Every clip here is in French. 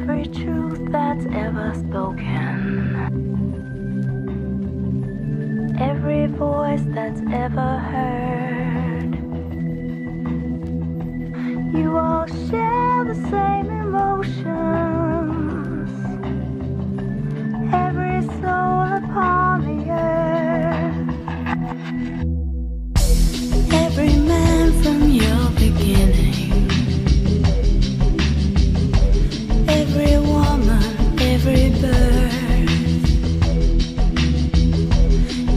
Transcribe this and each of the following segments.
every truth that's ever spoken, every voice that's ever heard. You all share the same emotions, every soul upon the earth. Every man from your beginning, every woman, every bird,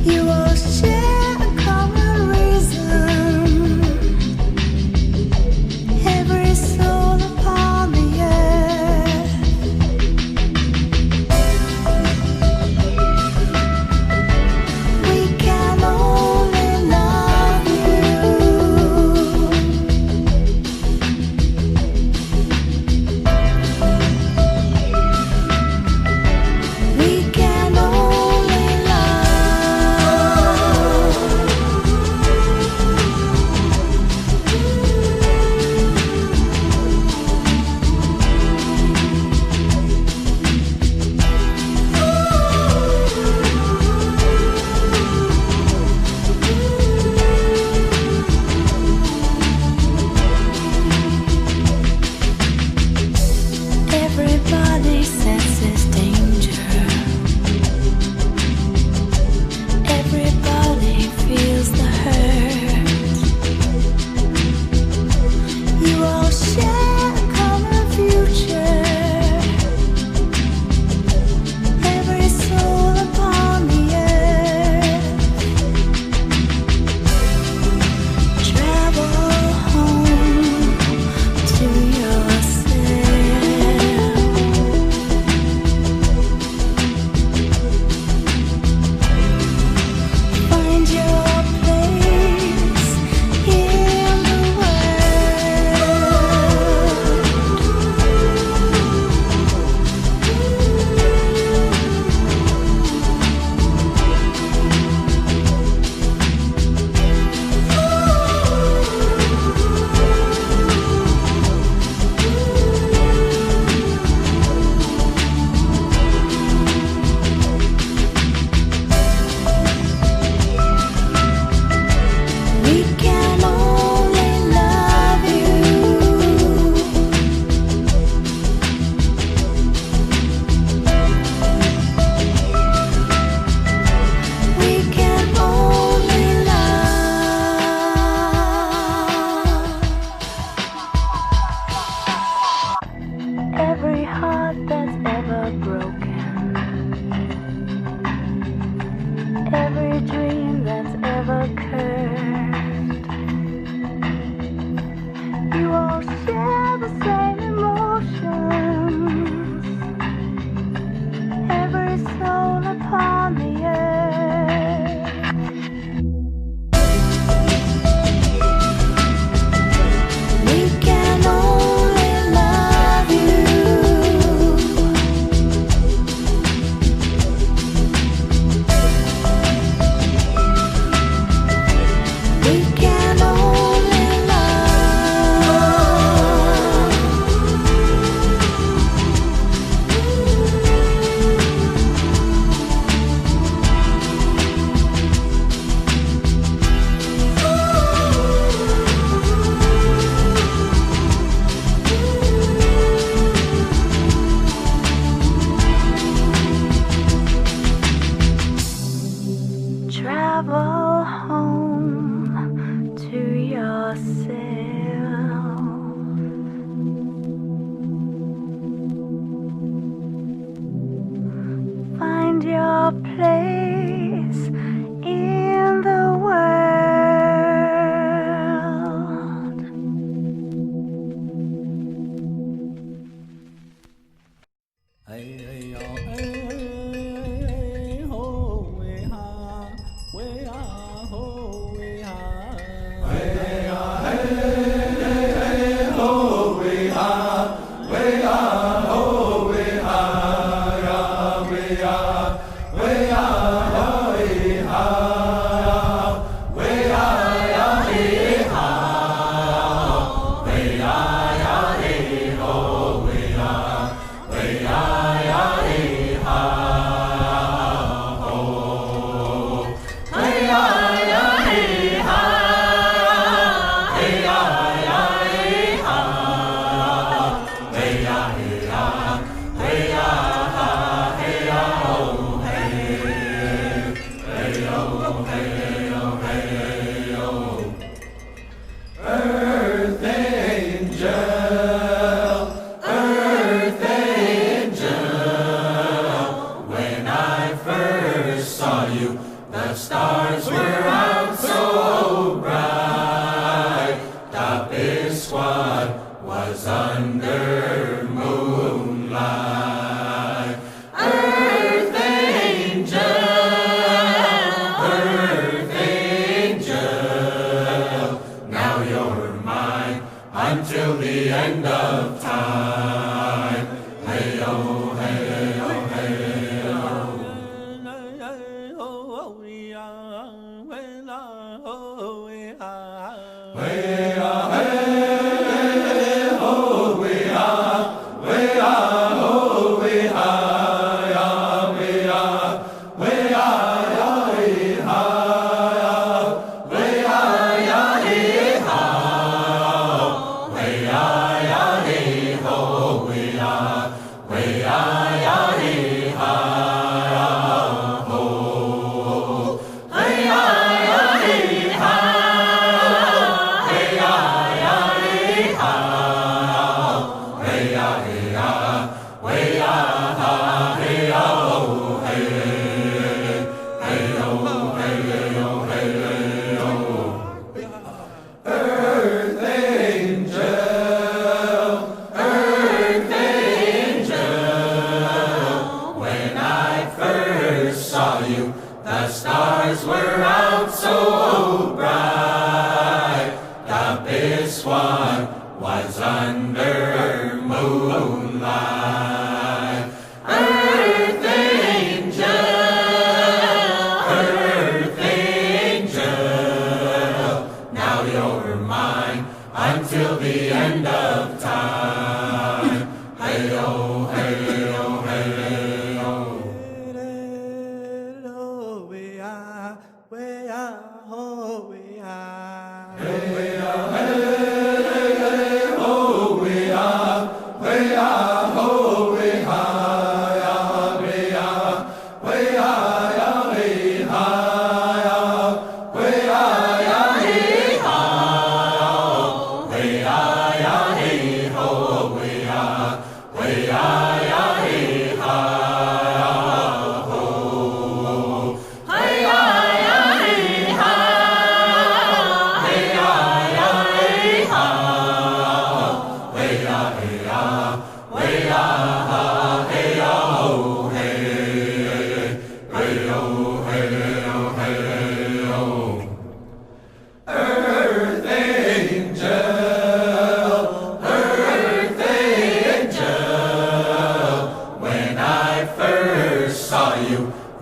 you all share a common reason, every soul upon the earth. We can only love you. We can only Everybody senses danger. Everybody feels the hurt. You all share a common future. Every soul upon the earth. Travel home to yourself. Find your place in the We can only love you. We can only love. Every heart that's ever broken, every dream that's ever cursed, you all share the same emotions, every soul upon the earth. We can only love you. We can only love. Travel home to yourself. Find your place in the world. Hey hey yo, hey ho, way ha, ho, way ha. Hey hey yo, hey ho, way ha, ho, way ha, ya, way ha, saw you, the stars were out so bright. The big squad was under moonlight. Earth angel, now you're mine until the end of time. Hey-oh, hey-oh, hey-oh. The stars were out so bright. The big swan was under moonlight. Earth angel, now you're mine until the end of time. Hey-oh, hey-oh, hey-oh.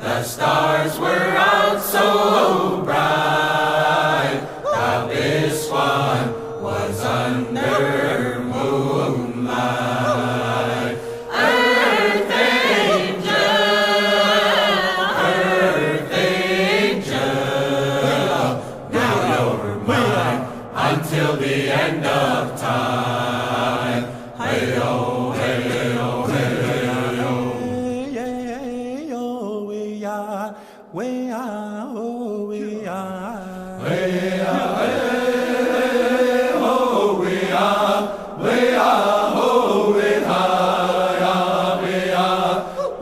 The stars were out so bright. The big swan was under moonlight. Earth angel, now you're mine until the end of time. Hey-oh, hey-oh, hey-oh. We are, oh, we are. We are, hey, oh, we are. We are, oh, we are. We are,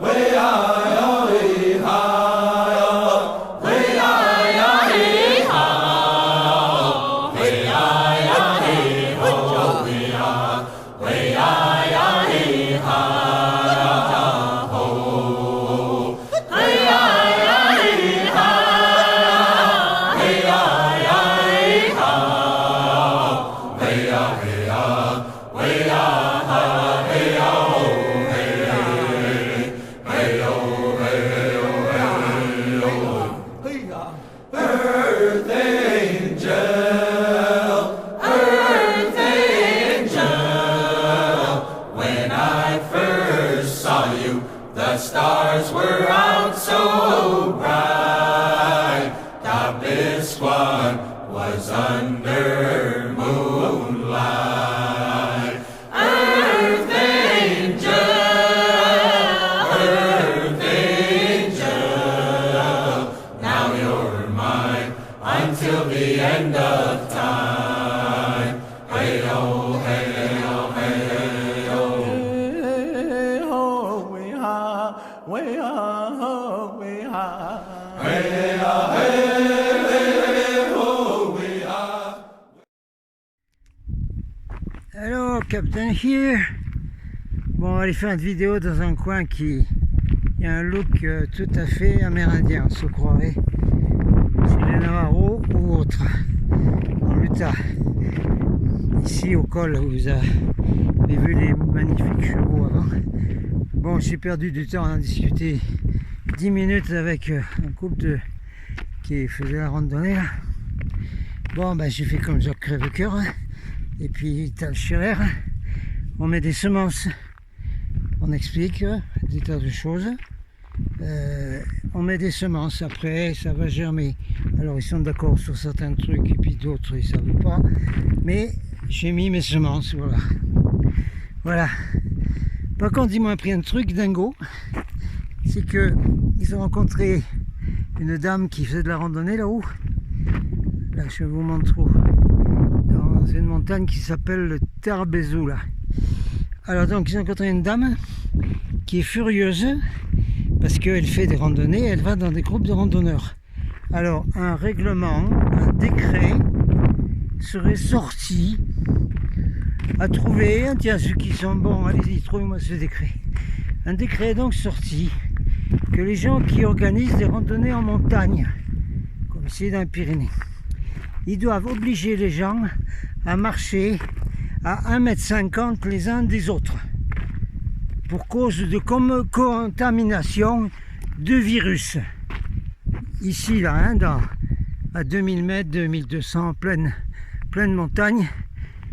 we are, oh, we are. We are, we Earth angel, when I first saw you, the stars were out so bright. The big swan was under moonlight. Earth angel, now you're mine until the end of time. Hey-oh, hey-oh, hey-oh. Hey-oh, we are, we are, we are. Hello, Captain here. Bon, on va aller faire une vidéo dans un coin qui a un look tout à fait amérindien, on se croirait. C'est les Navajo ou autre, dans l'Utah. Ici au col, vous avez vu les magnifiques chevaux avant. Bon, j'ai perdu du temps à en discuter 10 minutes avec un couple qui faisait la randonnée là. Bon, ben j'ai fait comme Jacques Crèvecoeur, hein. Et puis t'as le Scherer, on met des semences, on explique des tas de choses, on met des semences, après ça va germer. Alors ils sont d'accord sur certains trucs et puis d'autres ils savent pas, mais j'ai mis mes semences, voilà. Par contre ils m'ont appris un truc dingo, c'est que ils ont rencontré une dame qui faisait de la randonnée là-haut, là je vous montre où, dans une montagne qui s'appelle le Terbezou là. Alors donc ils ont rencontré une dame qui est furieuse parce qu'elle fait des randonnées, elle va dans des groupes de randonneurs. Alors un règlement, un décret serait sorti à trouver, tiens ceux qui sont bons, allez-y, trouvez-moi ce décret. Un décret est donc sorti que les gens qui organisent des randonnées en montagne, comme ici dans les Pyrénées, ils doivent obliger les gens à marcher à 1,50 m les uns des autres pour cause de contamination de virus. Ici, là, hein, à 2000 mètres, 2200, pleine montagne,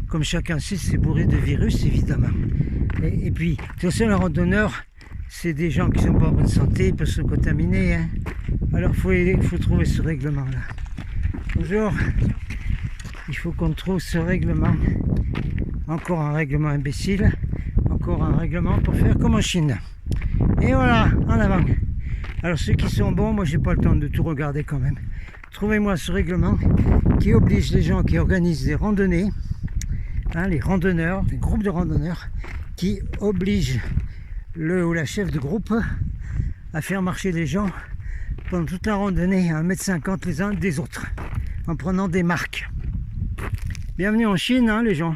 comme chacun sait, c'est bourré de virus, évidemment. Et puis, de toute façon, les randonneurs, c'est des gens qui ne sont pas en bonne santé, ils peuvent se contaminer. Hein. Alors, il faut trouver ce règlement-là. Bonjour, il faut qu'on trouve ce règlement. Encore un règlement imbécile, encore un règlement pour faire comme en Chine. Et voilà, en avant. Alors ceux qui sont bons, moi j'ai pas le temps de tout regarder quand même. Trouvez-moi ce règlement qui oblige les gens qui organisent des randonnées, hein, les randonneurs, les groupes de randonneurs, qui obligent le ou la chef de groupe à faire marcher les gens pendant toute la randonnée à 1,50 m les uns des autres, en prenant des marques. Bienvenue en Chine, hein, les gens.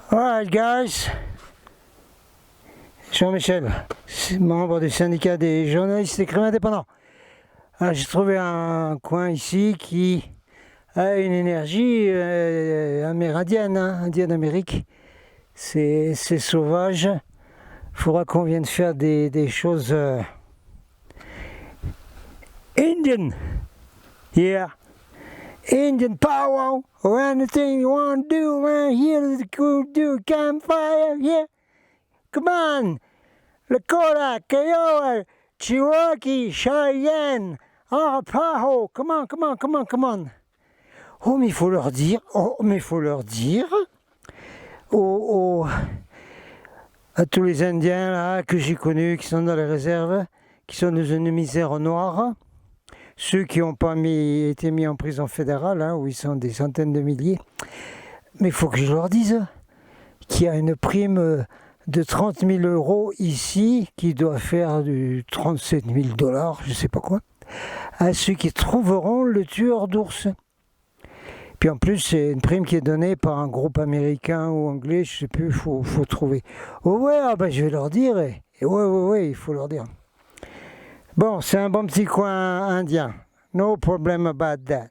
Alright guys, Jean-Michel, membre du syndicat des journalistes écrivains indépendants. Alors, j'ai trouvé un coin ici qui a une énergie amérindienne, hein, indienne d'Amérique. C'est sauvage. Il faudra qu'on vienne faire des choses Indian. Yeah. Indian powwow or anything you want to do around here, do campfire, yeah. Come on. Lakota, Kiowa, Cherokee, Cheyenne, Arapaho. Come on, come on, come on, come on. Oh, mais il faut leur dire, à tous les Indiens là, que j'ai connus, qui sont dans les réserves, qui sont dans une misère noire, ceux qui n'ont pas été mis en prison fédérale, hein, où ils sont des centaines de milliers. Mais il faut que je leur dise qu'il y a une prime de 30 000 € ici, qui doit faire du 37 000 $, je ne sais pas quoi, à ceux qui trouveront le tueur d'ours. Puis en plus, c'est une prime qui est donnée par un groupe américain ou anglais, je ne sais plus, il faut trouver. Oh ouais, ah ben je vais leur dire, et ouais, il faut leur dire. Bon, c'est un bon petit coin indien, no problem about that.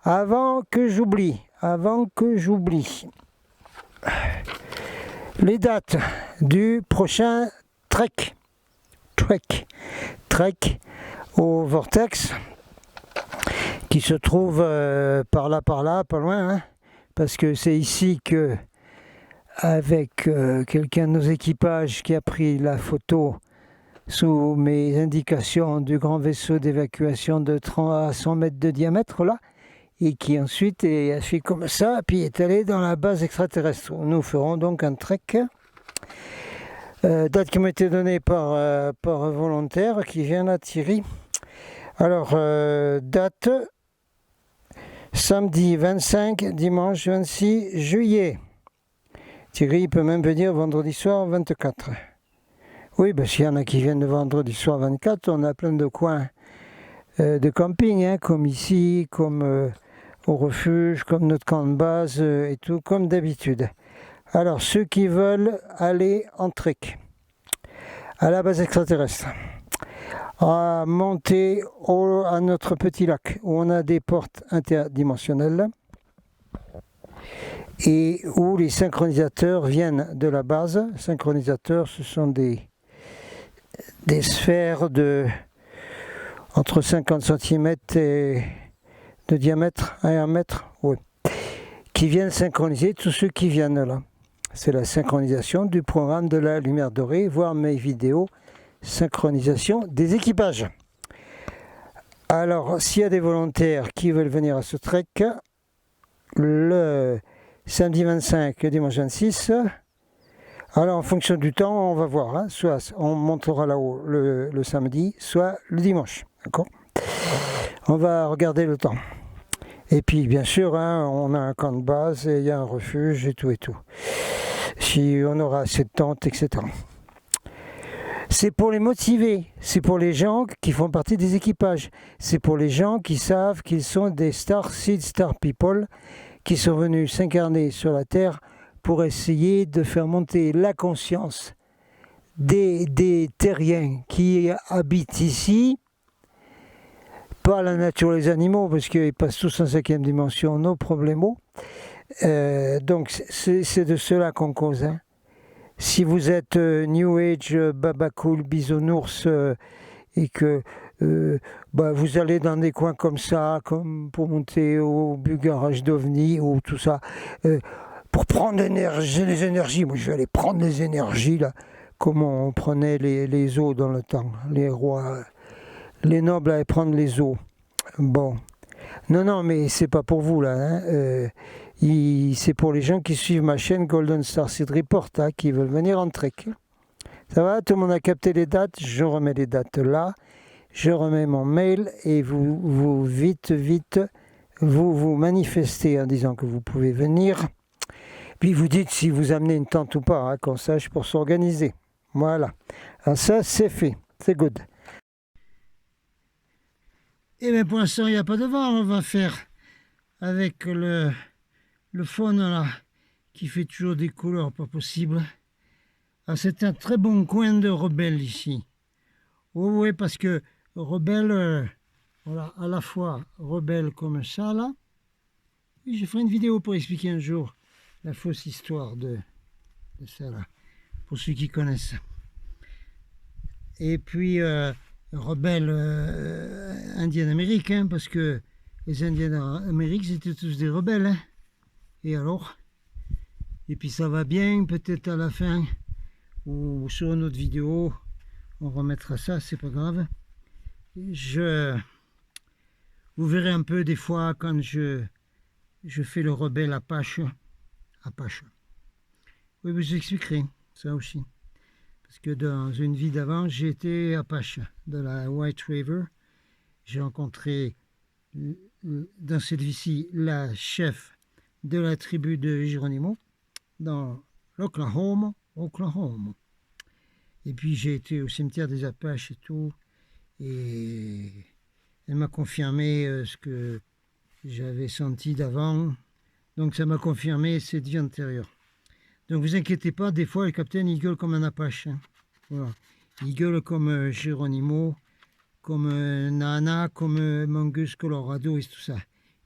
Avant que j'oublie, les dates du prochain trek au Vortex, qui se trouve par là, pas loin, hein, parce que c'est ici que, avec quelqu'un de nos équipages qui a pris la photo sous mes indications du grand vaisseau d'évacuation de 30 à 100 mètres de diamètre, là, et qui ensuite a fait comme ça, puis est allé dans la base extraterrestre. Nous ferons donc un trek, date qui m'a été donnée par un volontaire qui vient là, Thierry. Alors, date samedi 25, dimanche 26 juillet. Thierry peut même venir vendredi soir 24. Oui, parce qu'il y en a qui viennent le vendredi soir 24, on a plein de coins de camping, hein, comme ici, comme au refuge, comme notre camp de base et tout, comme d'habitude. Alors, ceux qui veulent aller en trek à la base extraterrestre, à monter à notre petit lac où on a des portes interdimensionnelles et où les synchronisateurs viennent de la base. Synchronisateurs, ce sont des sphères de entre 50 cm et de diamètre et 1 mètre, oui, qui viennent synchroniser tous ceux qui viennent là. C'est la synchronisation du programme de la lumière dorée, voir mes vidéos synchronisation des équipages. Alors, s'il y a des volontaires qui veulent venir à ce trek, le samedi 25, le dimanche 26, alors en fonction du temps, on va voir, hein, soit on montera là-haut le samedi, soit le dimanche, d'accord ? On va regarder le temps. Et puis, bien sûr, hein, on a un camp de base, et il y a un refuge et tout. Si on aura assez de tentes, etc. C'est pour les motiver, c'est pour les gens qui font partie des équipages, c'est pour les gens qui savent qu'ils sont des Star Seed Star People, qui sont venus s'incarner sur la Terre pour essayer de faire monter la conscience des terriens qui habitent ici, pas la nature, les animaux, parce qu'ils passent tous en 5e dimension, nos problèmes. Donc c'est de cela qu'on cause. Hein. Si vous êtes New Age, Babacool, Bisounours, et que vous allez dans des coins comme ça, comme pour monter au garage d'OVNI ou tout ça, pour prendre les énergies, moi je vais aller prendre les énergies, là, comme on prenait les eaux dans le temps, les rois, les nobles allaient prendre les eaux. Bon, non, mais c'est pas pour vous là, hein. C'est pour les gens qui suivent ma chaîne Golden Star Seed Report, hein, qui veulent venir en trek. Ça va, tout le monde a capté les dates, je remets les dates là, je remets mon mail et vous vite, vous manifestez en disant que vous pouvez venir. Puis vous dites si vous amenez une tente ou pas, hein, qu'on sache pour s'organiser. Voilà, alors ça c'est fait, c'est good. Et bien pour l'instant il n'y a pas de vent, on va faire avec le faune là, qui fait toujours des couleurs pas possibles. Ah, c'est un très bon coin de rebelle ici. Oui, parce que rebelle, voilà, à la fois rebelle comme ça là. Et je ferai une vidéo pour expliquer un jour la fausse histoire de ça là, pour ceux qui connaissent. Et puis rebelles indiens d'Amérique, hein, parce que les Indiens d'Amérique, c'était tous des rebelles. Hein. Et alors? Et puis ça va bien, peut-être à la fin, ou sur une autre vidéo, on remettra ça, c'est pas grave. Vous verrez un peu des fois quand je fais le rebelle Apache. Oui, vous expliquerai ça aussi. Parce que dans une vie d'avant, j'ai été Apache de la White River. J'ai rencontré dans cette vie-ci la chef de la tribu de Geronimo dans l'Oklahoma. Et puis j'ai été au cimetière des Apaches et tout. Et elle m'a confirmé ce que j'avais senti d'avant. Donc ça m'a confirmé cette vie antérieure. Donc vous inquiétez pas, des fois le capitaine il gueule comme un Apache. Hein. Voilà. Il gueule comme Geronimo, comme Nana, comme Mongoose Colorado et tout ça.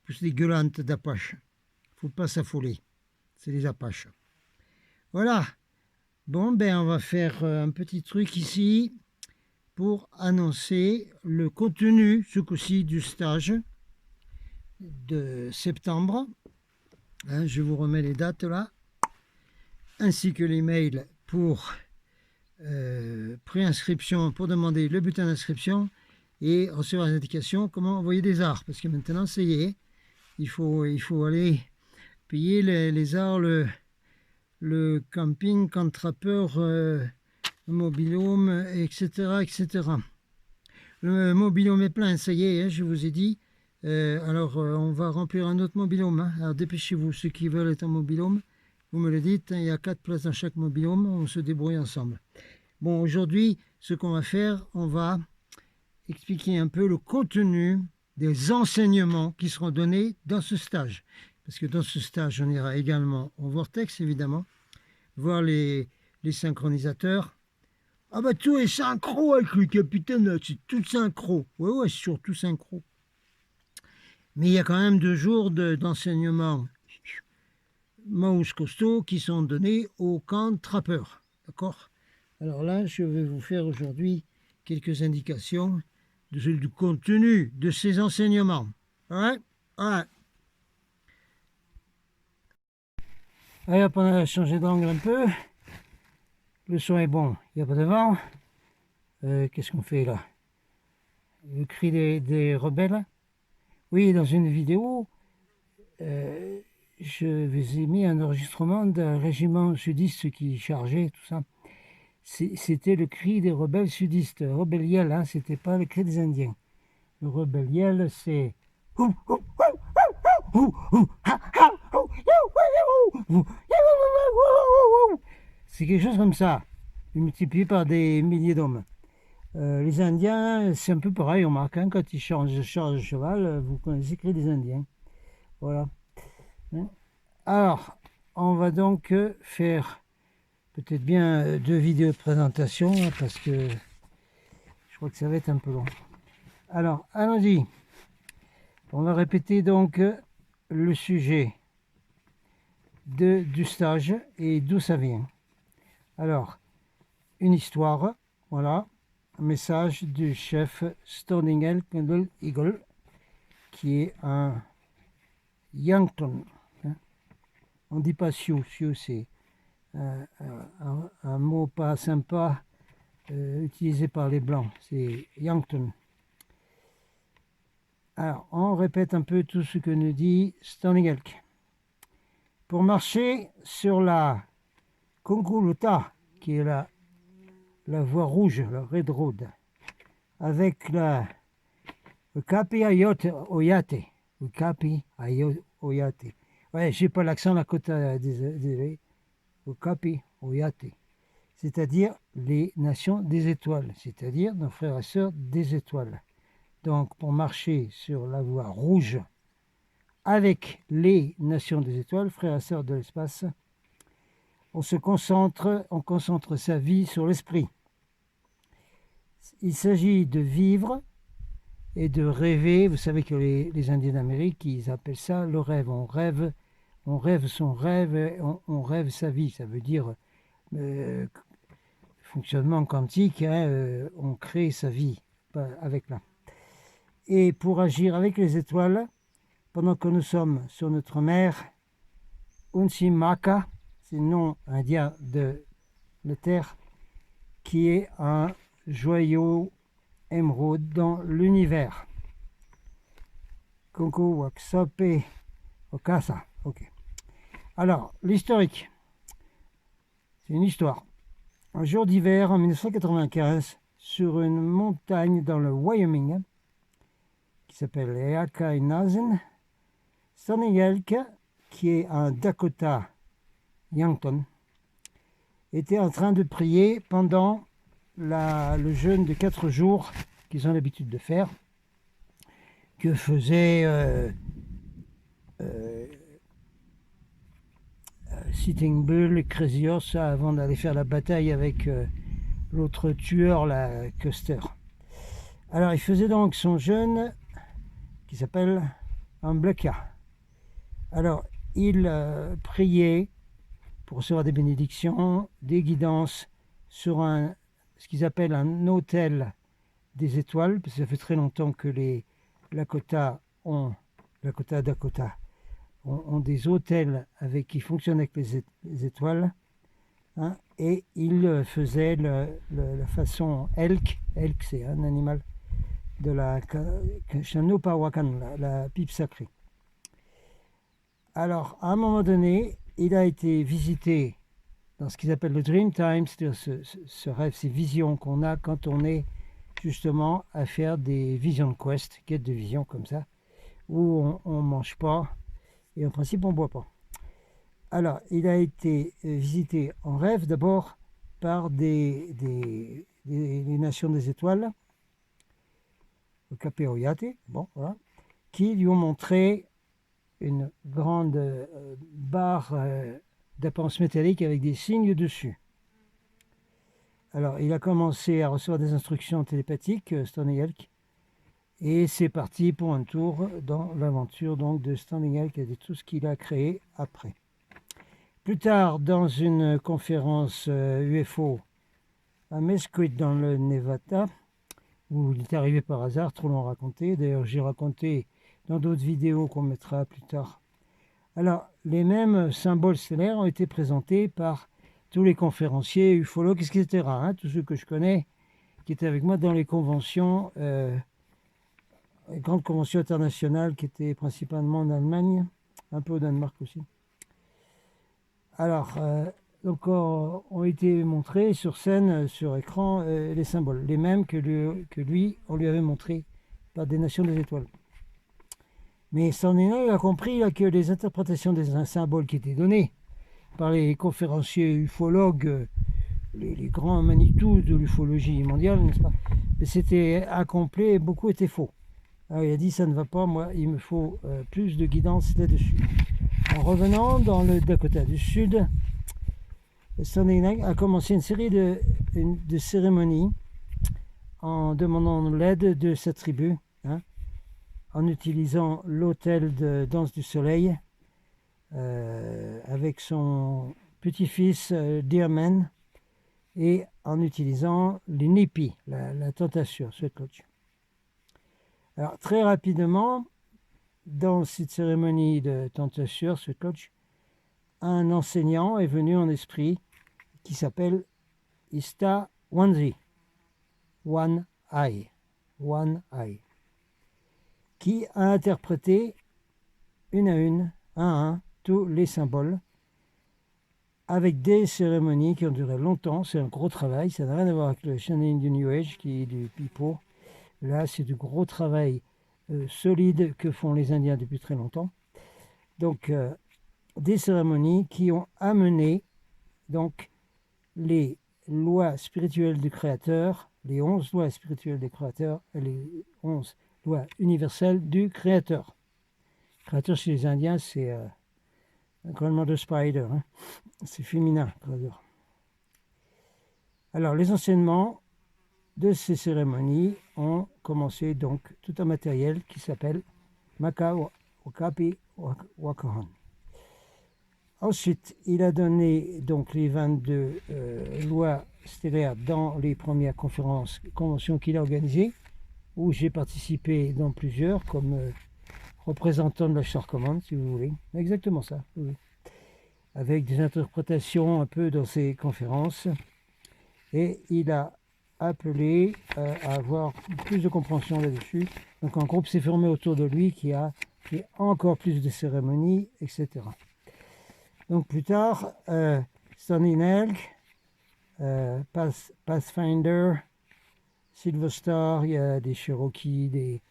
Tous des gueulantes d'Apache. Faut pas s'affoler. C'est les Apaches. Voilà. Bon, ben on va faire un petit truc ici pour annoncer le contenu, ce coup-ci, du stage de septembre. Hein, je vous remets les dates là, ainsi que les mails pour préinscription, pour demander le bulletin d'inscription et recevoir les indications comment envoyer des arts. Parce que maintenant, ça y est, il faut aller payer les arts, le camping, camp trappeur, mobil-home, etc., etc. Le mobil-home est plein, ça y est, hein, je vous ai dit. Alors, on va remplir un autre mobil-home. Hein. Alors, dépêchez-vous, ceux qui veulent être en mobil-home, vous me le dites, hein, il y a 4 places dans chaque mobil-home, on se débrouille ensemble. Bon, aujourd'hui, ce qu'on va faire, on va expliquer un peu le contenu des enseignements qui seront donnés dans ce stage. Parce que dans ce stage, on ira également au vortex, évidemment, voir les synchronisateurs. Ah bah tout est synchro avec le capitaine, c'est tout synchro. Ouais, c'est surtout synchro. Mais il y a quand même 2 jours d'enseignement mouse costaud qui sont donnés au camp trappeur. D'accord? Alors là, je vais vous faire aujourd'hui quelques indications du contenu de ces enseignements. Ouais. Allez hop, on a changé d'angle un peu. Le son est bon, il n'y a pas de vent. Qu'est-ce qu'on fait là? Le cri des rebelles. Oui, dans une vidéo, je vous ai mis un enregistrement d'un régiment sudiste qui chargeait, tout ça. C'était le cri des rebelles sudistes. Rebelle yell, hein, c'était pas le cri des Indiens. Le rebelle yell, c'est... C'est quelque chose comme ça, multiplié par des milliers d'hommes. Les Indiens, c'est un peu pareil, on remarque, hein, quand ils chargent de cheval, vous connaissez le cri des Indiens. Voilà. Alors, on va donc faire peut-être bien 2 vidéos de présentation, parce que je crois que ça va être un peu long. Alors, allons-y. On va répéter donc le sujet du stage et d'où ça vient. Alors, une histoire, voilà, un message du chef Storningel Eagle, qui est un Yankton. Hein. On ne dit pas Sioux, Sioux c'est un mot pas sympa utilisé par les Blancs, c'est Yankton. Alors, on répète un peu tout ce que nous dit Storningel. Pour marcher sur la Konguluta, qui est la voie rouge, la Red Road, avec le Kapi Oyate. Le Kapi Oyate. Ouais, j'ai pas l'accent la côte, désolé. Le Kapi Oyate. C'est-à-dire les nations des étoiles, c'est-à-dire nos frères et sœurs des étoiles. Donc, pour marcher sur la voie rouge avec les nations des étoiles, frères et sœurs de l'espace, on concentre sa vie sur l'esprit. Il s'agit de vivre et de rêver. Vous savez que les Indiens d'Amérique, ils appellent ça le rêve. On rêve son rêve, on rêve sa vie. Ça veut dire fonctionnement quantique, hein, on crée sa vie. avec là. Et pour agir avec les étoiles, pendant que nous sommes sur notre mer, Unsimaka, c'est le nom indien de la terre, qui est un joyau émeraude dans l'univers. Konku Waksape Okasa. Ok. Alors, l'historique. C'est une histoire. Un jour d'hiver en 1995, sur une montagne dans le Wyoming, qui s'appelle Eakainazen, Sonny Elk, qui est un Dakota Yankton, était en train de prier pendant le jeûne de 4 jours qu'ils ont l'habitude de faire, que faisait Sitting Bull et Crazy Horse avant d'aller faire la bataille avec l'autre tueur, la Custer. Alors il faisait donc son jeûne qui s'appelle Ambleka. Alors il priait pour recevoir des bénédictions, des guidances sur ce qu'ils appellent un hôtel des étoiles, parce que ça fait très longtemps que les Dakota ont des hôtels qui fonctionnent avec les étoiles, hein, et il faisait la façon elk. Elk, c'est un animal de la Chanopawakan, la pipe sacrée. Alors, à un moment donné, il a été visité dans ce qu'ils appellent le Dream Time, c'est-à-dire ce rêve, ces visions qu'on a quand on est justement à faire des vision quest, quêtes de vision comme ça, où on ne mange pas et en principe on ne boit pas. Alors, il a été visité en rêve d'abord par les nations des étoiles, le Kapeoyate, bon, voilà, qui lui ont montré une grande barre d'apparence métallique avec des signes dessus. Alors, il a commencé à recevoir des instructions télépathiques, Stony Elk, et c'est parti pour un tour dans l'aventure donc de Stony Elk et de tout ce qu'il a créé après. Plus tard, dans une conférence UFO à Mesquite dans le Nevada, où il est arrivé par hasard, trop long à raconter. D'ailleurs, j'ai raconté dans d'autres vidéos qu'on mettra plus tard. Alors, les mêmes symboles stellaires ont été présentés par tous les conférenciers, ufologues, etc. Hein, tous ceux que je connais, qui étaient avec moi dans les conventions, les grandes conventions internationales qui étaient principalement en Allemagne, un peu au Danemark aussi. Alors, donc, ont été montrés sur scène, sur écran, les symboles, les mêmes que lui, on lui avait montrés par des nations des étoiles. Mais Sandino a compris là, que les interprétations des symboles qui étaient données par les conférenciers ufologues, les grands Manitou de l'ufologie mondiale, n'est-ce pas, c'était incomplet et beaucoup étaient faux. Alors, il a dit, ça ne va pas, moi, il me faut plus de guidance là-dessus. En revenant dans le Dakota du Sud, Stanley a commencé une série de cérémonies en demandant l'aide de sa tribu, hein, en utilisant l'autel de danse du soleil avec son petit-fils Dearman et en utilisant les Nipi, la tentation, Sweatcoach. Alors très rapidement, dans cette cérémonie de tentation, Sweatcoach, un enseignant est venu en esprit qui s'appelle Ista Wanzi, One Eye, qui a interprété un à un, tous les symboles avec des cérémonies qui ont duré longtemps. C'est un gros travail, ça n'a rien à voir avec le channeling du New Age qui est du pipeau. Là, c'est du gros travail solide que font les Indiens depuis très longtemps. Donc, des cérémonies qui ont amené donc les lois spirituelles du Créateur, les 11 lois spirituelles du Créateur et les 11 lois universelles du Créateur. Créateur chez les Indiens, c'est un grandmother spider, hein. C'est féminin, Créateur. Alors, les enseignements de ces cérémonies ont commencé donc tout un matériel qui s'appelle Maka Wakapi Wakahan. Ensuite, il a donné donc les 22 lois stellaires dans les premières conventions qu'il a organisées, où j'ai participé dans plusieurs comme représentant de la Star Command, si vous voulez. Exactement ça, oui. Avec des interprétations un peu dans ces conférences. Et il a appelé à avoir plus de compréhension là-dessus. Donc un groupe s'est formé autour de lui qui a fait encore plus de cérémonies, etc. Donc plus tard, Stony Elk, Pathfinder, Silver Star, il y a des Cherokees,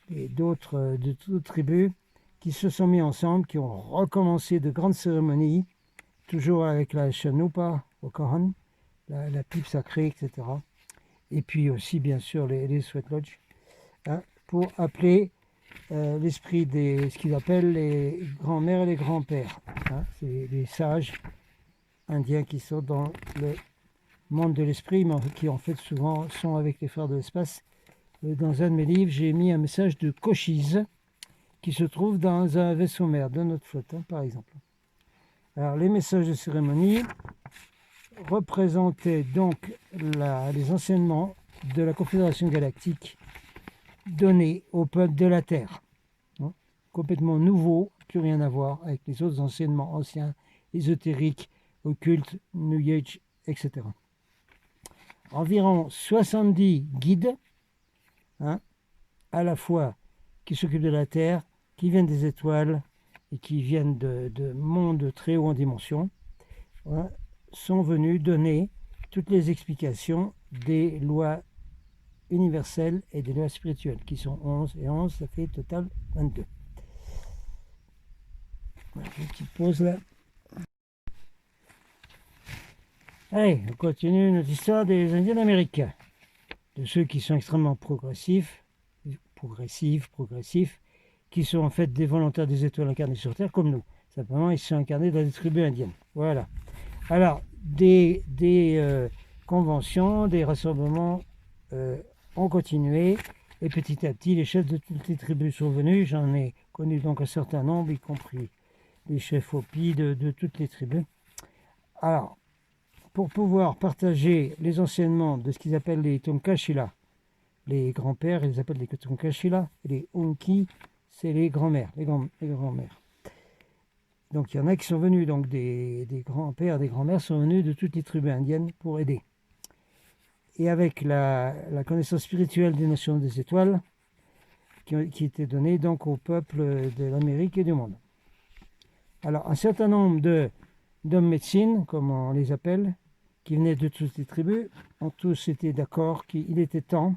et d'autres tribus qui se sont mis ensemble, qui ont recommencé de grandes cérémonies, toujours avec la Chanupa, au Kahan, la pipe sacrée, etc. Et puis aussi, bien sûr, les Sweat Lodge, hein, pour appeler l'esprit ce qu'ils appellent les grands-mères et les grands-pères. Hein, c'est les sages indiens qui sont dans le monde de l'esprit, mais qui en fait souvent sont avec les frères de l'espace. Dans un de mes livres, j'ai mis un message de Cochise qui se trouve dans un vaisseau mère de notre flotte, hein, par exemple. Alors, les messages de cérémonie représentaient donc les enseignements de la Confédération Galactique donnés au peuple de la Terre. Hein, complètement nouveau, plus rien à voir avec les autres enseignements anciens, ésotériques, occultes, New Age, etc. Environ 70 guides, hein, à la fois qui s'occupent de la Terre, qui viennent des étoiles et qui viennent de mondes très hauts en dimension, hein, sont venus donner toutes les explications des lois universelles et des lois spirituelles, qui sont 11 et 11, ça fait total 22. Voilà, une petite pause là. Allez, on continue notre histoire des Indiens américains, de ceux qui sont extrêmement progressifs, qui sont en fait des volontaires des étoiles incarnés sur Terre, comme nous. Simplement, ils sont incarnés dans des tribus indiennes. Voilà. Alors, des conventions, des rassemblements ont continué, et petit à petit, les chefs de toutes les tribus sont venus. J'en ai connu donc un certain nombre, y compris les chefs Hopi de toutes les tribus. Alors, pour pouvoir partager les enseignements de ce qu'ils appellent les Tonkashila, les grands-pères, ils les appellent les Tonkashila, et les Unki, c'est les grands-mères, les grands-mères. Donc il y en a qui sont venus, donc des grands-pères, des grands-mères sont venus de toutes les tribus indiennes pour aider. Et avec la connaissance spirituelle des nations des étoiles, qui était donnée donc au peuple de l'Amérique et du monde. Alors un certain nombre d'hommes médecine, comme on les appelle, qui venaient de toutes les tribus, ont tous été d'accord qu'il était temps,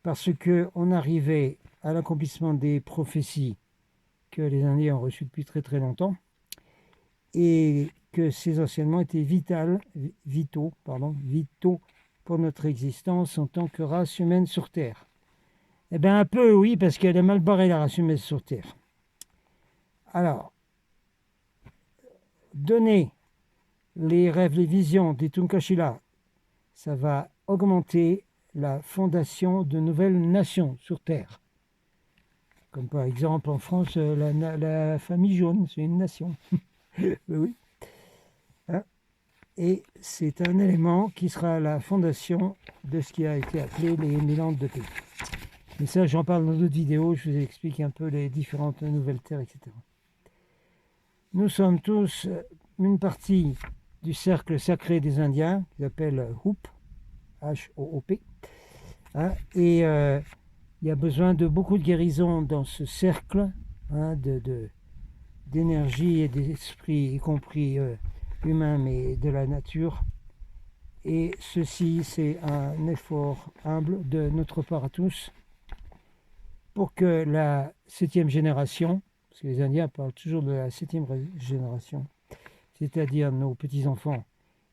parce qu'on arrivait à l'accomplissement des prophéties que les Indiens ont reçues depuis très très longtemps, et que ces enseignements étaient vitaux pour notre existence en tant que race humaine sur Terre. Eh bien un peu oui, parce qu'elle est mal barrée la race humaine sur Terre. Alors, donner les rêves, les visions des Tonkashila, ça va augmenter la fondation de nouvelles nations sur Terre. Comme par exemple en France, la famille jaune, c'est une nation. Oui. Hein? Et c'est un élément qui sera la fondation de ce qui a été appelé les 1000 ans de paix. Mais ça, j'en parle dans d'autres vidéos, je vous explique un peu les différentes nouvelles terres, etc. Nous sommes tous une partie du cercle sacré des Indiens, qu'ils appellent Hoop, H-O-O-P. Hein, et il y a besoin de beaucoup de guérison dans ce cercle, hein, d'énergie et d'esprit, y compris humain, mais de la nature. Et ceci, c'est un effort humble de notre part à tous pour que la 7e génération, parce que les Indiens parlent toujours de la 7e génération, c'est-à-dire nos petits-enfants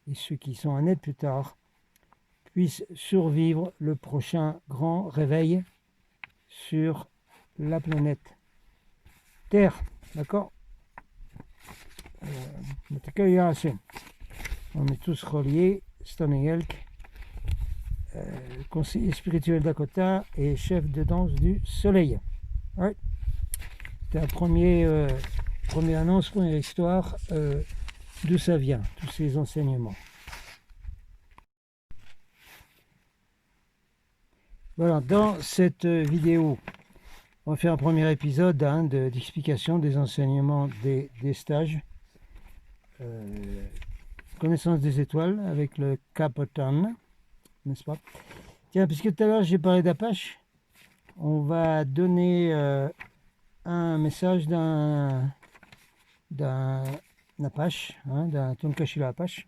et ceux qui sont à naître plus tard, puissent survivre le prochain grand réveil sur la planète Terre. D'accord? On est tous reliés. Stony Elk, conseiller spirituel Dakota et chef de danse du soleil. Ouais. C'était la première annonce, première histoire d'où ça vient, tous ces enseignements. Voilà, dans cette vidéo, on va faire un premier épisode d'explication des enseignements des stages. Connaissance des étoiles avec le Capotan, n'est-ce pas? Tiens, puisque tout à l'heure j'ai parlé d'Apache, on va donner un message d'un Apache, d'un Tonkashila Apache.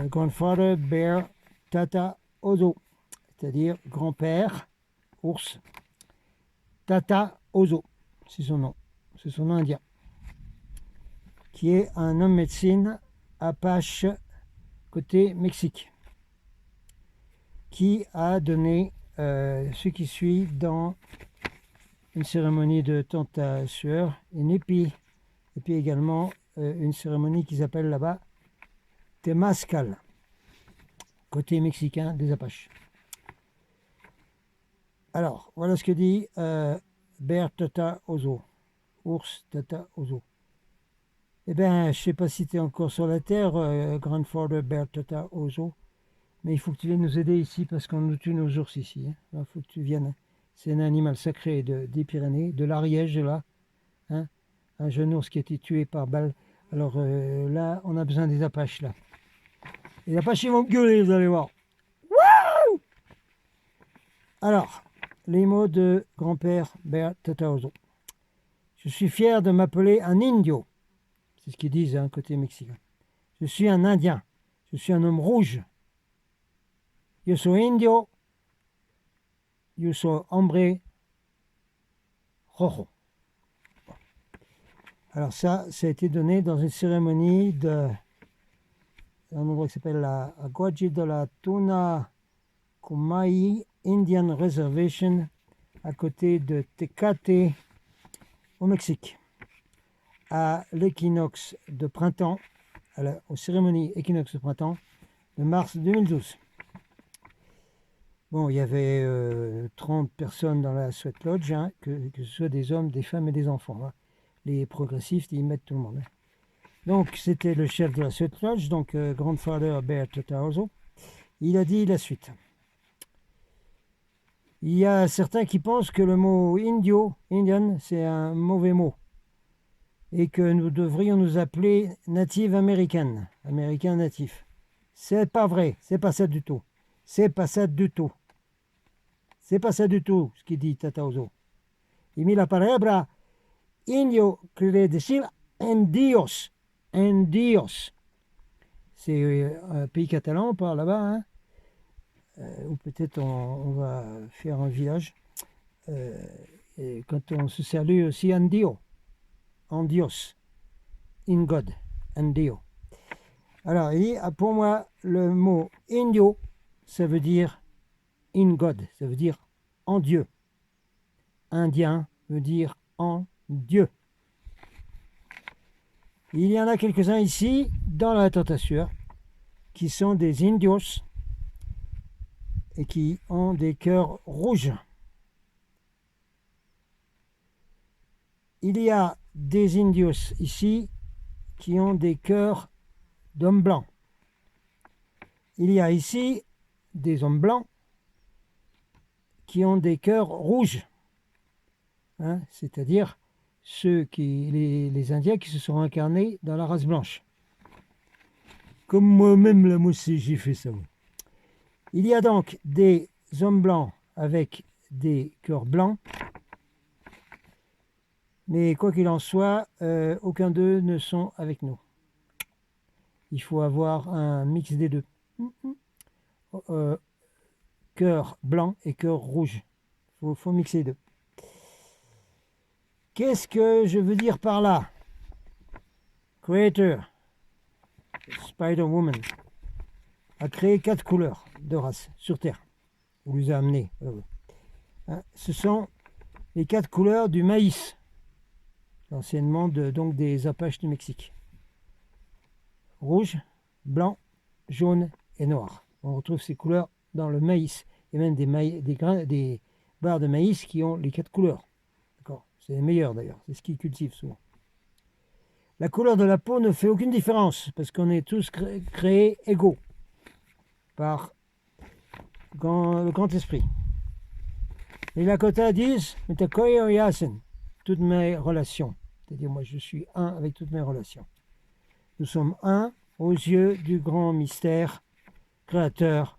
Grandfather Bear Tata Ozo, c'est-à-dire grand-père ours. Tata Ozo, c'est son nom indien, qui est un homme médecine Apache côté Mexique, qui a donné ce qui suit dans une cérémonie de tenta sueur, et puis également une cérémonie qu'ils appellent là-bas Temazcal, côté mexicain des Apaches. Alors, voilà ce que dit Bear Tata Ozo, ours Tata Ozo. Eh bien, je ne sais pas si tu es encore sur la terre, Grandfather Bear Tata Ozo, mais il faut que tu viennes nous aider ici parce qu'on nous tue nos ours ici. Il faut que tu viennes. C'est un animal sacré des Pyrénées, de l'Ariège, là. Un jeune ours qui a été tué par balle. Alors là, on a besoin des Apaches, là. Les Apaches, ils vont gueuler, vous allez voir. Wouh! Alors, les mots de grand-père Bear Tata Ozo. Je suis fier de m'appeler un indio. C'est ce qu'ils disent, côté mexicain. Je suis un Indien. Je suis un homme rouge. Yo soy indio. Yo soy hombre rojo. Alors ça a été donné dans une cérémonie un endroit qui s'appelle la Aguaji de la Tuna Kumai Indian Reservation, à côté de Tecate, au Mexique, à l'équinoxe de printemps, aux cérémonies équinoxe de printemps de mars 2012. Bon, il y avait 30 personnes dans la Sweat Lodge, que ce soit des hommes, des femmes et des enfants. Les progressistes, ils mettent tout le monde. Donc, c'était le chef de la Sweat Lodge, donc Grandfather Bear Tata Ozo. Il a dit la suite. Il y a certains qui pensent que le mot Indian, c'est un mauvais mot, et que nous devrions nous appeler Native American, Américain natif. C'est pas vrai, c'est pas ça du tout. C'est pas ça du tout. C'est pas ça du tout, ce qu'il dit Tata Ozo. Il met la palabra indio quiere decir indios. Indios. C'est un pays catalan par là-bas, ou peut-être on va faire un village. Et quand on se salue aussi Andio. Andios. In God. Andio. Alors, il dit, pour moi, le mot indio, ça veut dire in God, ça veut dire en Dieu. Indien veut dire en Dieu. Il y en a quelques-uns ici, dans la tentation, qui sont des indios et qui ont des cœurs rouges. Il y a des indios ici qui ont des cœurs d'hommes blancs. Il y a ici des hommes blancs qui ont des cœurs rouges, c'est-à-dire les Indiens qui se sont incarnés dans la race blanche. Comme moi-même, là, moi aussi, j'ai fait ça. Il y a donc des hommes blancs avec des cœurs blancs, mais quoi qu'il en soit, aucun d'eux ne sont avec nous. Il faut avoir un mix des deux. Cœur blanc et cœur rouge. Il faut mixer les deux. Qu'est-ce que je veux dire par là? Creator, Spider-Woman, a créé 4 couleurs de race sur Terre. On les a amenées. Ce sont les 4 couleurs du maïs, l'anciennement donc des Apaches du Mexique. Rouge, blanc, jaune et noir. On retrouve ces couleurs dans le maïs. Il y a même des barres de maïs qui ont les 4 couleurs. D'accord. C'est les meilleurs d'ailleurs, c'est ce qu'ils cultivent souvent. La couleur de la peau ne fait aucune différence parce qu'on est tous créés égaux par le grand esprit. Les Lakota disent Mitakoyo Yasen, toutes mes relations. C'est-à-dire, moi, je suis un avec toutes mes relations. Nous sommes un aux yeux du grand mystère créateur,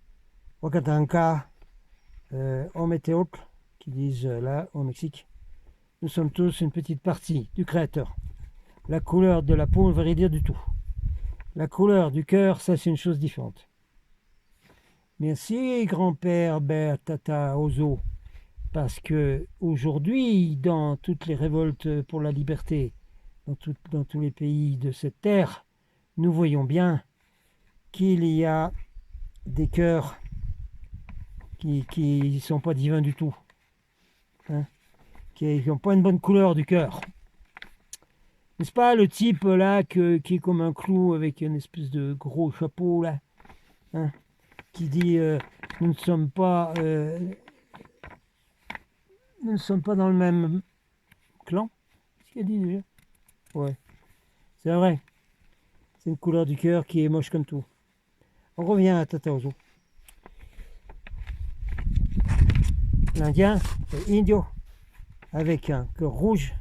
Wakatanka, Ometeotl, qui disent là au Mexique. Nous sommes tous une petite partie du créateur. La couleur de la peau ne veut rien dire du tout. La couleur du cœur, ça, c'est une chose différente. Merci, grand-père Tata Ozo, parce que aujourd'hui, dans toutes les révoltes pour la liberté, dans tous les pays de cette terre, nous voyons bien qu'il y a des cœurs qui ne sont pas divins du tout, hein, qui n'ont pas une bonne couleur du cœur. N'est-ce pas le type là qui est comme un clou avec une espèce de gros chapeau là, hein, qui dit nous ne sommes pas dans le même clan. Qu'est-ce qu'il a dit déjà? Ouais, c'est vrai. C'est une couleur du cœur qui est moche comme tout. On revient à Tata Ozo. L'Indien, l'indio, avec un cœur rouge,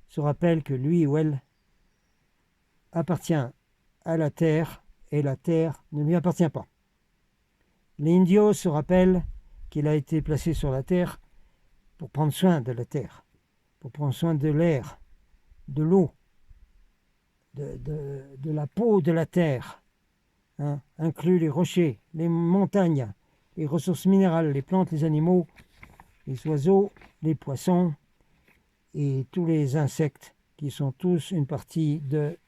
se rappelle que lui ou elle appartient à la terre et la terre ne lui appartient pas. L'indio se rappelle qu'il a été placé sur la terre pour prendre soin de la terre, pour prendre soin de l'air, de l'eau, de la peau de la terre, hein, inclus les rochers, les montagnes, les ressources minérales, les plantes, les animaux, les oiseaux, les poissons et tous les insectes qui sont tous une partie de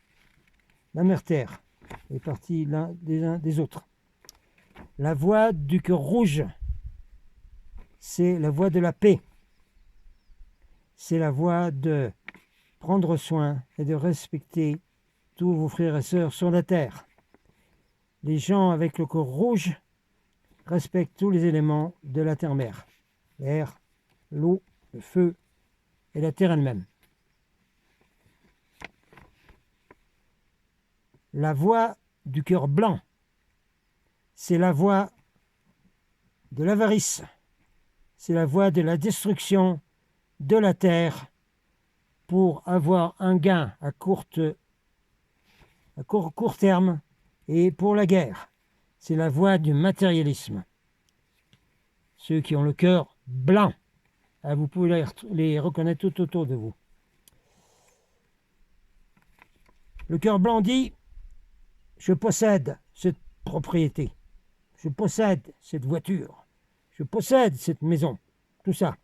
la mère terre, et partie l'un des autres. La voie du cœur rouge, c'est la voie de la paix. C'est la voie de prendre soin et de respecter tous vos frères et sœurs sur la terre. Les gens avec le cœur rouge respectent tous les éléments de la terre-mère. L'air, l'eau, le feu et la terre elle-même. La voie du cœur blanc, c'est la voie de l'avarice. C'est la voie de la destruction de la terre pour avoir un gain à court terme et pour la guerre. C'est la voie du matérialisme. Ceux qui ont le cœur blanc, vous pouvez les reconnaître tout autour de vous. Le cœur blanc dit « Je possède cette propriété, je possède cette voiture, je possède cette maison, tout ça. »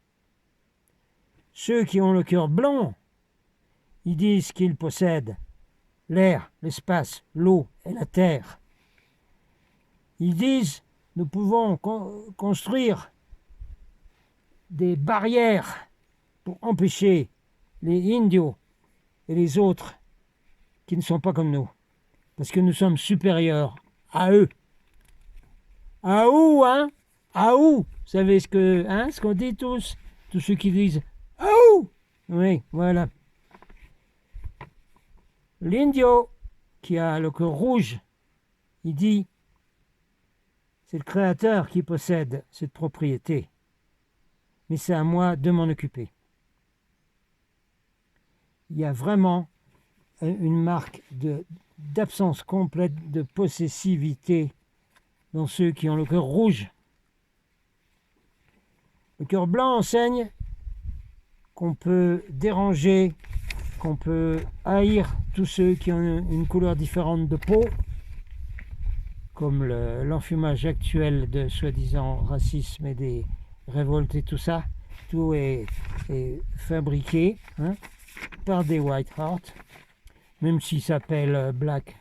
Ceux qui ont le cœur blanc, ils disent qu'ils possèdent l'air, l'espace, l'eau et la terre. Ils disent nous pouvons construire des barrières pour empêcher les indios et les autres qui ne sont pas comme nous, parce que nous sommes supérieurs à eux. À où, hein? À où? Vous savez ce qu'on dit tous ceux qui disent à où? Oui, voilà. L'indio qui a le cœur rouge, il dit c'est le Créateur qui possède cette propriété, mais c'est à moi de m'en occuper. Il y a vraiment une marque d'absence complète de possessivité dans ceux qui ont le cœur rouge. Le cœur blanc enseigne qu'on peut déranger, qu'on peut haïr tous ceux qui ont une couleur différente de peau, comme l'enfumage actuel de soi-disant racisme et des révoltes et tout ça. Tout est fabriqué, hein, par des White Heart, même s'il s'appelle Black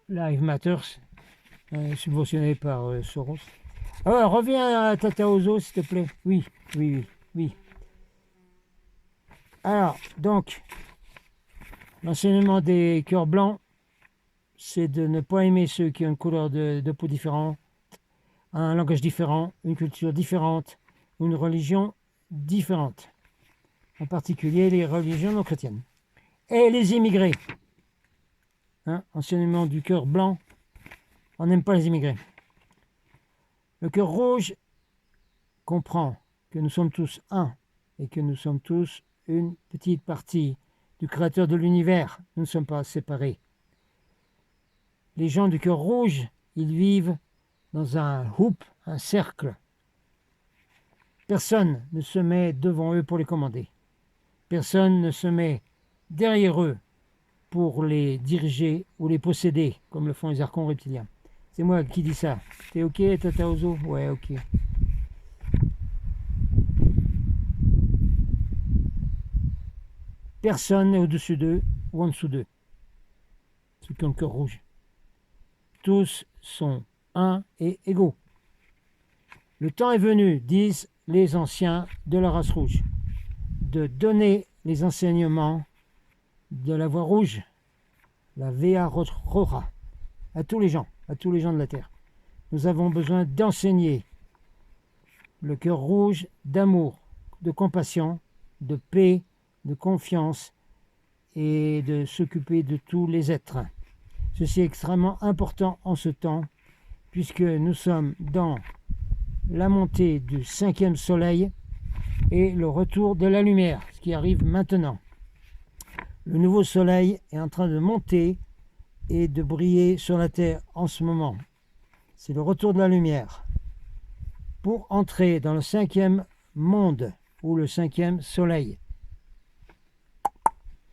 Lives Matters, subventionné par Soros. Alors, reviens à Tata Ozo, s'il te plaît. Oui. Alors, donc, l'enseignement des cœurs blancs, c'est de ne pas aimer ceux qui ont une couleur de peau différente, un langage différent, une culture différente, une religion différente. En particulier les religions non chrétiennes. Et les immigrés. Enseignement du cœur blanc, on n'aime pas les immigrés. Le cœur rouge, comprend que nous sommes tous un et que nous sommes tous une petite partie du Créateur de l'univers, nous ne sommes pas séparés. Les gens du cœur rouge, ils vivent dans un hoop, un cercle. Personne ne se met devant eux pour les commander. Personne ne se met derrière eux pour les diriger ou les posséder, comme le font les archons reptiliens. C'est moi qui dis ça. T'es ok, Tata Ozo? Ouais, ok. Personne n'est au-dessus d'eux ou en dessous d'eux. Ceux qui ont le cœur rouge. Tous sont un et égaux. Le temps est venu, disent les anciens de la race rouge, de donner les enseignements de la voie rouge, la Via Roja, à tous les gens de la terre. Nous avons besoin d'enseigner le cœur rouge d'amour, de compassion, de paix, de confiance et de s'occuper de tous les êtres. Ceci est extrêmement important en ce temps, puisque nous sommes dans la montée du 5e soleil et le retour de la lumière, ce qui arrive maintenant. Le nouveau soleil est en train de monter et de briller sur la terre en ce moment. C'est le retour de la lumière. Pour entrer dans le 5e monde ou le 5e soleil,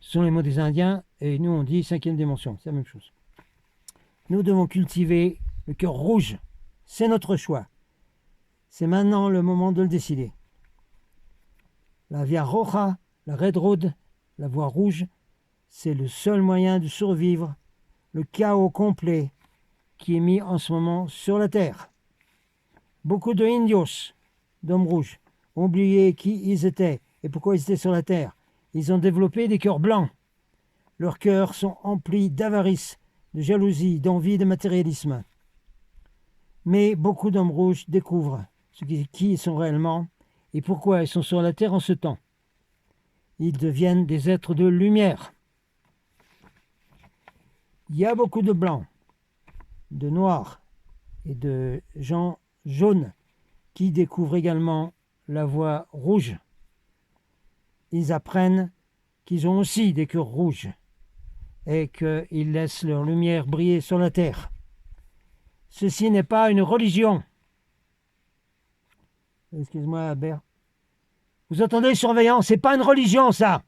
ce sont les mots des Indiens et nous on dit 5e dimension, c'est la même chose. Nous devons cultiver le cœur rouge, c'est notre choix. C'est maintenant le moment de le décider. La Via Roja, la Red Road, la voie rouge, c'est le seul moyen de survivre le chaos complet qui est mis en ce moment sur la terre. Beaucoup de indios, d'hommes rouges, ont oublié qui ils étaient et pourquoi ils étaient sur la terre. Ils ont développé des cœurs blancs. Leurs cœurs sont emplis d'avarice, de jalousie, d'envie, de matérialisme. Mais beaucoup d'hommes rouges découvrent qui ils sont réellement et pourquoi ils sont sur la terre en ce temps. Ils deviennent des êtres de lumière. Il y a beaucoup de blancs, de noirs et de gens jaunes qui découvrent également la voie rouge. Ils apprennent qu'ils ont aussi des cœurs rouges et qu'ils laissent leur lumière briller sur la terre. Ceci n'est pas une religion. Excuse-moi, Albert. Vous entendez, surveillant, c'est pas une religion, ça.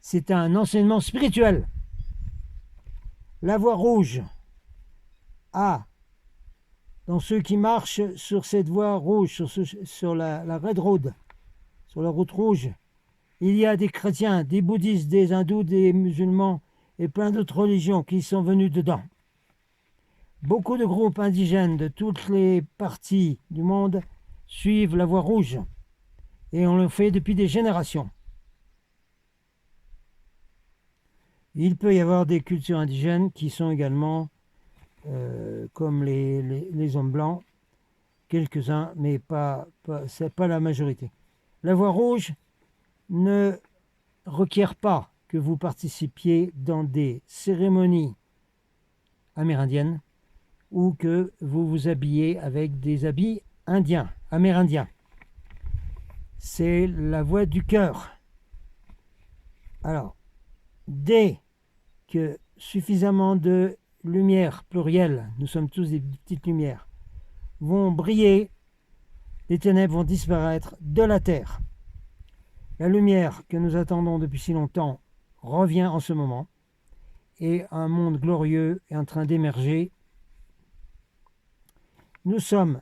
C'est un enseignement spirituel. La voie rouge a, dans ceux qui marchent sur cette voie rouge, sur la Red Road, sur la route rouge, il y a des chrétiens, des bouddhistes, des hindous, des musulmans et plein d'autres religions qui sont venus dedans. Beaucoup de groupes indigènes de toutes les parties du monde suivent la voie rouge et on le fait depuis des générations. Il peut y avoir des cultures indigènes qui sont également comme les hommes blancs, quelques-uns, mais c'est pas la majorité. La voie rouge ne requiert pas que vous participiez dans des cérémonies amérindiennes ou que vous vous habillez avec des habits indiens, amérindiens. C'est la voie du cœur. Alors, dès que suffisamment de lumière plurielle, nous sommes tous des petites lumières, vont briller, les ténèbres vont disparaître de la terre. La lumière que nous attendons depuis si longtemps revient en ce moment et un monde glorieux est en train d'émerger. Nous sommes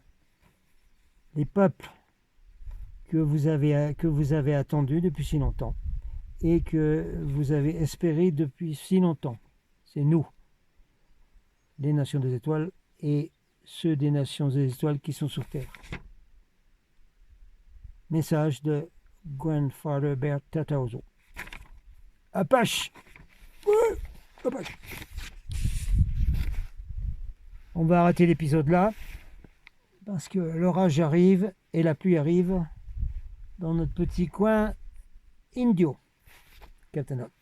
les peuples que vous avez attendus depuis si longtemps et que vous avez espéré depuis si longtemps. C'est nous, les nations des étoiles et ceux des nations des étoiles qui sont sur Terre. Message de Grandfather Bear Tata Ozo. Apache! Ouais, Apache! On va arrêter l'épisode là parce que l'orage arrive et la pluie arrive dans notre petit coin indio. Captain Hawk.